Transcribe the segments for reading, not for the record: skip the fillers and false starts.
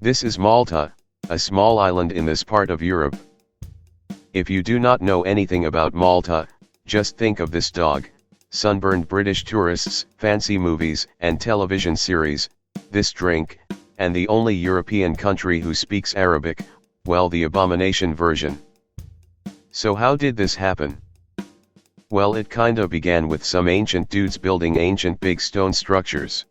This is Malta, a small island in this part of Europe. If you do not know anything about Malta, just think of this dog, sunburned British tourists, fancy movies and television series, this drink, and the only European country who speaks Arabic, well, the abomination version. So how did this happen? Well, it kinda began with some ancient dudes building ancient big stone structures.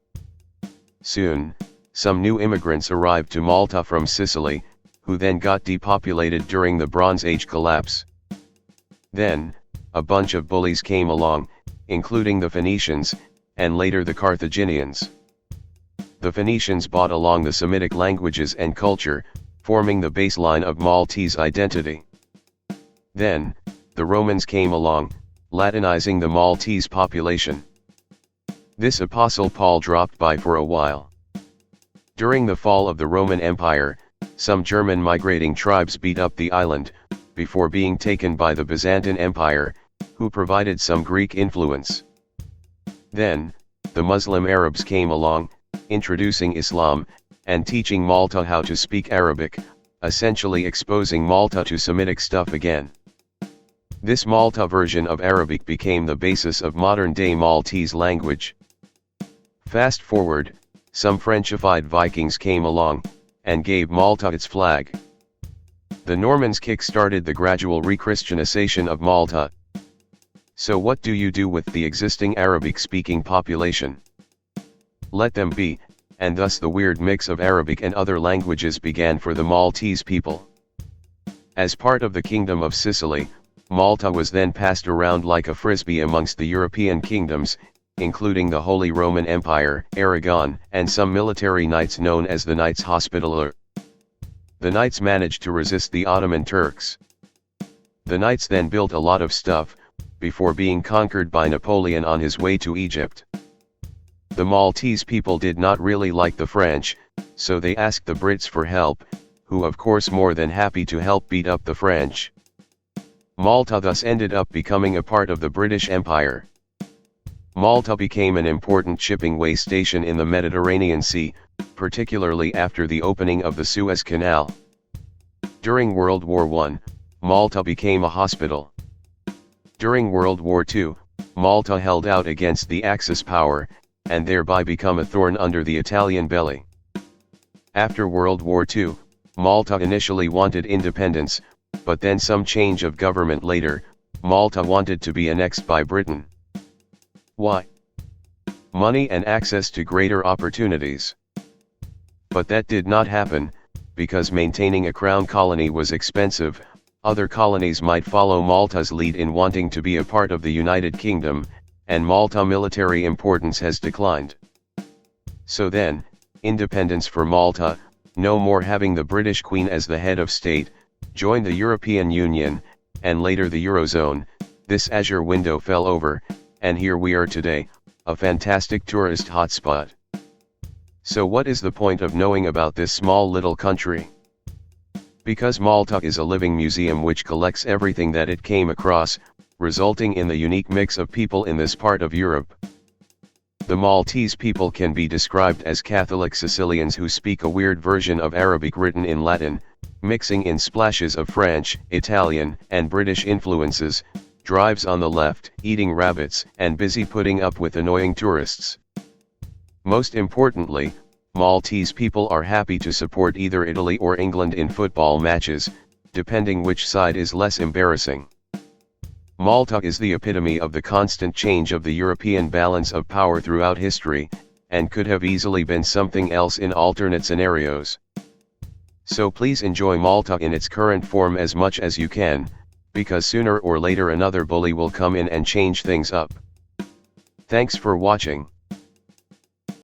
Soon, some new immigrants arrived to Malta from Sicily, who then got depopulated during the Bronze Age collapse. Then, a bunch of bullies came along, including the Phoenicians, and later the Carthaginians. The Phoenicians brought along the Semitic languages and culture, forming the baseline of Maltese identity. Then, the Romans came along, Latinizing the Maltese population. This Apostle Paul dropped by for a while. During the fall of the Roman Empire, some German migrating tribes beat up the island, before being taken by the Byzantine Empire, who provided some Greek influence. Then, the Muslim Arabs came along, introducing Islam, and teaching Malta how to speak Arabic, essentially exposing Malta to Semitic stuff again. This Malta version of Arabic became the basis of modern-day Maltese language. Fast forward, some Frenchified Vikings came along, and gave Malta its flag. The Normans kick-started the gradual re-Christianization of Malta. So what do you do with the existing Arabic-speaking population? Let them be, and thus the weird mix of Arabic and other languages began for the Maltese people. As part of the Kingdom of Sicily, Malta was then passed around like a frisbee amongst the European kingdoms, including the Holy Roman Empire, Aragon, and some military knights known as the Knights Hospitaller. The knights managed to resist the Ottoman Turks. The knights then built a lot of stuff, before being conquered by Napoleon on his way to Egypt. The Maltese people did not really like the French, so they asked the Brits for help, who of course more than happy to help beat up the French. Malta thus ended up becoming a part of the British Empire. Malta became an important shipping way station in the Mediterranean Sea, particularly after the opening of the Suez Canal. During World War I, Malta became a hospital. During World War II, Malta held out against the Axis power, and thereby become a thorn under the Italian belly. After World War II, Malta initially wanted independence, but then some change of government later, Malta wanted to be annexed by Britain. Why? Money and access to greater opportunities. But that did not happen, because maintaining a crown colony was expensive. Other colonies might follow Malta's lead in wanting to be a part of the United Kingdom, and Malta military importance has declined. So then, independence for Malta, no more having the British Queen as the head of state, joined the European Union, and later the Eurozone. This azure window fell over, and here we are today, a fantastic tourist hotspot. So what is the point of knowing about this small little country? Because Malta is a living museum which collects everything that it came across, resulting in the unique mix of people in this part of Europe. The Maltese people can be described as Catholic Sicilians who speak a weird version of Arabic written in Latin, mixing in splashes of French, Italian, and British influences, drives on the left, eating rabbits, and busy putting up with annoying tourists. Most importantly, Maltese people are happy to support either Italy or England in football matches, depending which side is less embarrassing. Malta is the epitome of the constant change of the European balance of power throughout history, and could have easily been something else in alternate scenarios. So please enjoy Malta in its current form as much as you can, because sooner or later another bully will come in and change things up. Thanks for watching.